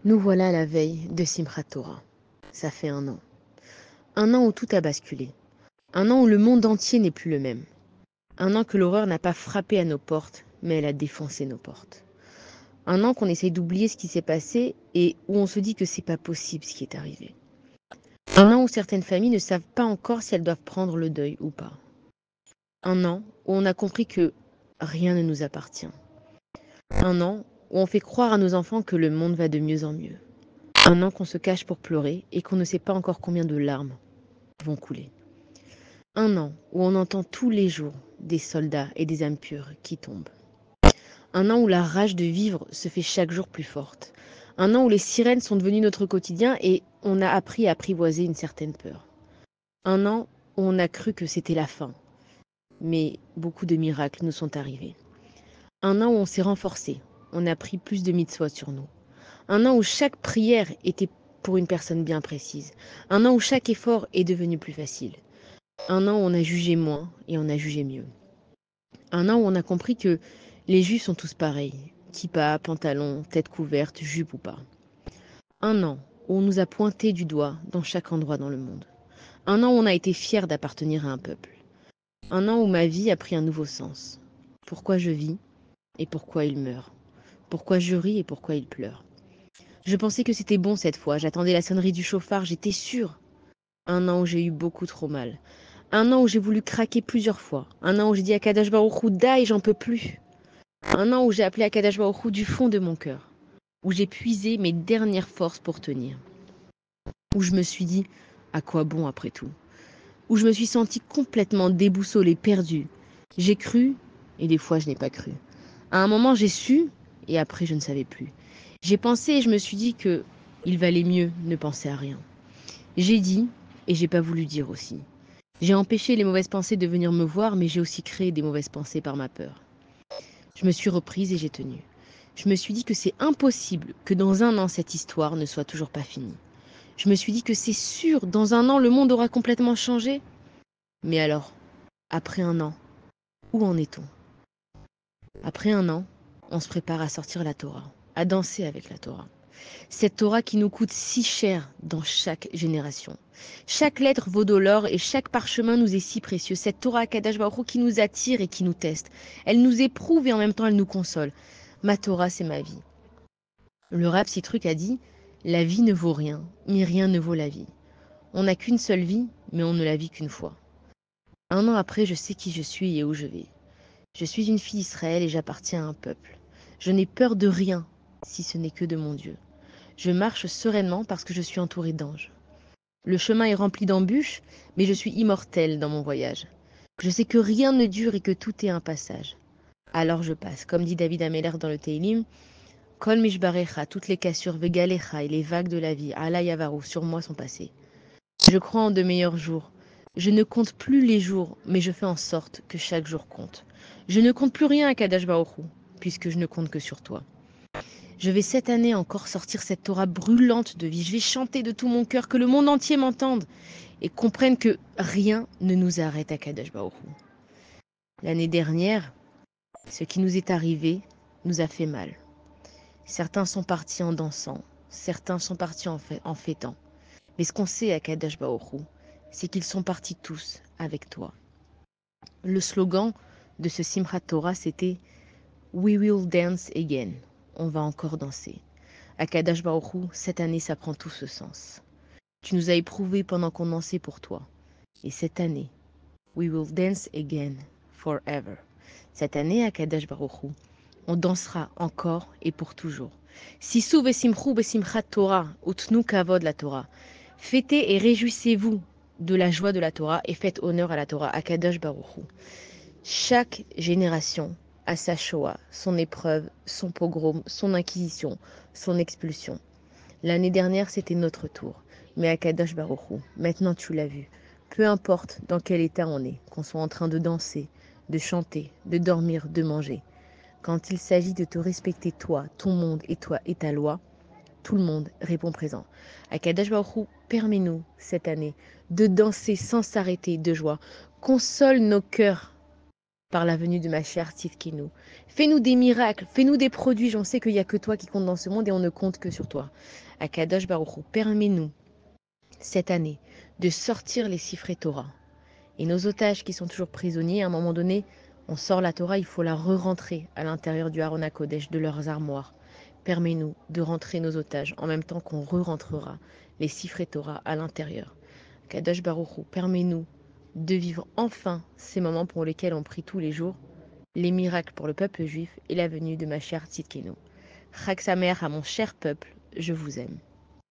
Nous voilà à la veille de Simchat Torah. Ça fait 1 an. 1 an où tout a basculé. 1 an où le monde entier n'est plus le même. 1 an que l'horreur n'a pas frappé à nos portes, mais elle a défoncé nos portes. 1 an qu'on essaye d'oublier ce qui s'est passé et où on se dit que c'est pas possible ce qui est arrivé. 1 an où certaines familles ne savent pas encore si elles doivent prendre le deuil ou pas. 1 an où on a compris que rien ne nous appartient. 1 an où on fait croire à nos enfants que le monde va de mieux en mieux. 1 an qu'on se cache pour pleurer et qu'on ne sait pas encore combien de larmes vont couler. 1 an où on entend tous les jours des soldats et des âmes pures qui tombent. 1 an où la rage de vivre se fait chaque jour plus forte. 1 an où les sirènes sont devenues notre quotidien et on a appris à apprivoiser une certaine peur. 1 an où on a cru que c'était la fin, mais beaucoup de miracles nous sont arrivés. 1 an où on s'est renforcé, on a pris plus de mitzvot sur nous. 1 an où chaque prière était pour une personne bien précise. 1 an où chaque effort est devenu plus facile. 1 an où on a jugé moins et on a jugé mieux. 1 an où on a compris que les juifs sont tous pareils, kippa, pantalon, tête couverte, jupe ou pas. 1 an où on nous a pointé du doigt dans chaque endroit dans le monde. 1 an où on a été fiers d'appartenir à un peuple. 1 an où ma vie a pris un nouveau sens. Pourquoi je vis et pourquoi il meurt. Pourquoi je ris et pourquoi il pleure. Je pensais que c'était bon cette fois, j'attendais la sonnerie du chauffard, j'étais sûre. 1 an où j'ai eu beaucoup trop mal. 1 an où j'ai voulu craquer plusieurs fois. 1 an où j'ai dit à Kadosh Baruch Hu, daï, j'en peux plus. 1 an où j'ai appelé à Kadosh Baruch Hu du fond de mon cœur. Où j'ai puisé mes dernières forces pour tenir. Où je me suis dit, à quoi bon après tout. Où je me suis sentie complètement déboussolée, perdue. J'ai cru, et des fois je n'ai pas cru. À un moment j'ai su, et après je ne savais plus. J'ai pensé et je me suis dit que il valait mieux ne penser à rien. J'ai dit, et j'ai pas voulu dire aussi. J'ai empêché les mauvaises pensées de venir me voir, mais j'ai aussi créé des mauvaises pensées par ma peur. Je me suis reprise et j'ai tenu. Je me suis dit que c'est impossible que dans 1 an cette histoire ne soit toujours pas finie. Je me suis dit que c'est sûr, dans 1 an le monde aura complètement changé. Mais alors, après 1 an, où en est-on? Après 1 an, on se prépare à sortir la Torah, à danser avec la Torah. Cette Torah qui nous coûte si cher dans chaque génération. Chaque lettre vaut de l'or et chaque parchemin nous est si précieux. Cette Torah Kadosh Baruch Hu qui nous attire et qui nous teste. Elle nous éprouve et en même temps elle nous console. Ma Torah, c'est ma vie. Le Rav Sitruk a dit « La vie ne vaut rien, mais rien ne vaut la vie. On n'a qu'une seule vie, mais on ne la vit qu'une fois. 1 an après, je sais qui je suis et où je vais. Je suis une fille d'Israël et j'appartiens à un peuple. Je n'ai peur de rien, si ce n'est que de mon Dieu. Je marche sereinement parce que je suis entourée d'anges. Le chemin est rempli d'embûches, mais je suis immortelle dans mon voyage. Je sais que rien ne dure et que tout est un passage. Alors je passe, comme dit David Ameller dans le Teilim, Kol mishbarecha, toutes les cassures, vegalecha et les vagues de la vie, Allah Yavaru, sur moi sont passées. Je crois en de meilleurs jours. Je ne compte plus les jours, mais je fais en sorte que chaque jour compte. Je ne compte plus rien à Kadash Baruch Hu, puisque je ne compte que sur toi. Je vais cette année encore sortir cette Torah brûlante de vie. Je vais chanter de tout mon cœur, que le monde entier m'entende et comprenne que rien ne nous arrête à Kadosh Baruch Hu. L'année dernière, ce qui nous est arrivé nous a fait mal. Certains sont partis en dansant, certains sont partis en fêtant. Mais ce qu'on sait à Kadosh Baruch Hu, c'est qu'ils sont partis tous avec toi. Le slogan de ce Simchat Torah, c'était We will dance again. On va encore danser. À Kadosh Baruch Hu, cette année, ça prend tout ce sens. Tu nous as éprouvés pendant qu'on dansait pour toi. Et cette année, we will dance again, forever. Cette année, à Kadosh Baruch Hu, on dansera encore et pour toujours. Sissou besimchou besimchat Torah, utnu kavod la Torah. Fêtez et réjouissez-vous de la joie de la Torah et faites honneur à la Torah, à Kadosh Baruch Hu. Chaque génération a sa Shoah, son épreuve, son pogrom, son inquisition, son expulsion. L'année dernière, c'était notre tour. Mais à Kadosh Baruch Hu, maintenant tu l'as vu. Peu importe dans quel état on est, qu'on soit en train de danser, de chanter, de dormir, de manger. Quand il s'agit de te respecter toi, ton monde et toi et ta loi, tout le monde répond présent. À Kadosh Baruch Hu, permets-nous cette année de danser sans s'arrêter de joie. Console nos cœurs par la venue de ma chère Tzidkenu. Fais-nous des miracles, fais-nous des produits. J'en sais qu'il n'y a que toi qui compte dans ce monde et on ne compte que sur toi. Akadosh Baruch Hu, permets-nous cette année de sortir les Sifrei Torah. Et nos otages qui sont toujours prisonniers, à un moment donné, on sort la Torah, il faut la re-rentrer à l'intérieur du Aron HaKodesh, de leurs armoires. Permets-nous de rentrer nos otages en même temps qu'on re-rentrera les Sifrei Torah à l'intérieur. Kadosh Baruch Hu, permets-nous de vivre enfin ces moments pour lesquels on prie tous les jours, les miracles pour le peuple juif et la venue de ma chère Tzidkenu. Chag Sameach à mon cher peuple, je vous aime.